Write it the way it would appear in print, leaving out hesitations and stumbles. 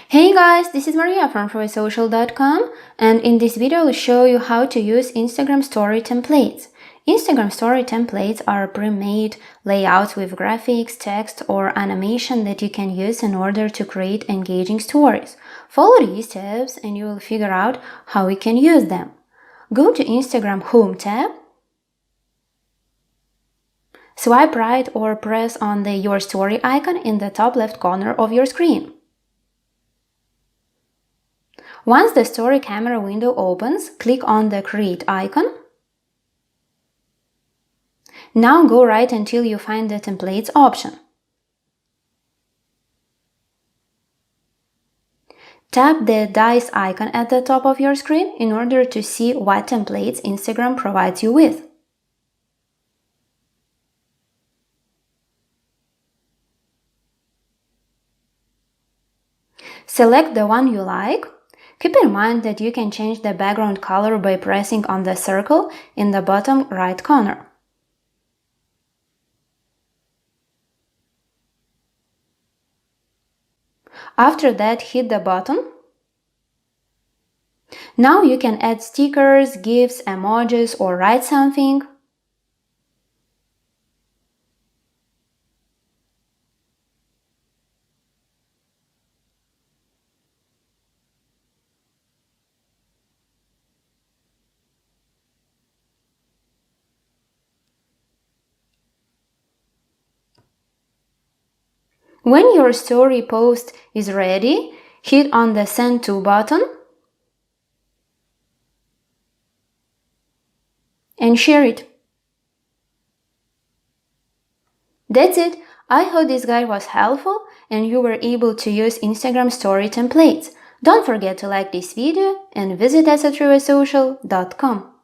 Hey guys, this is Maria from FreeSocial.com, and in this video I'll show you how to use Instagram story templates. Instagram story templates are pre-made layouts with graphics, text, or animation that you can use in order to create engaging stories. Follow these steps and you will figure out how you can use them. Go to Instagram Home tab, swipe right or press on the Your Story icon in the top left corner of your screen. Once the story camera window opens, click on the Create icon. Now go right until you find the Templates option. Tap the dice icon at the top of your screen in order to see what templates Instagram provides you with. Select the one you like. Keep in mind that you can change the background color by pressing on the circle in the bottom right corner. After that, hit the button. Now you can add stickers, GIFs, emojis, or write something. When your story post is ready, hit on the Send To button and share it. That's it. I hope this guide was helpful and you were able to use Instagram story templates. Don't forget to like this video and visit us at FreeSocial.com.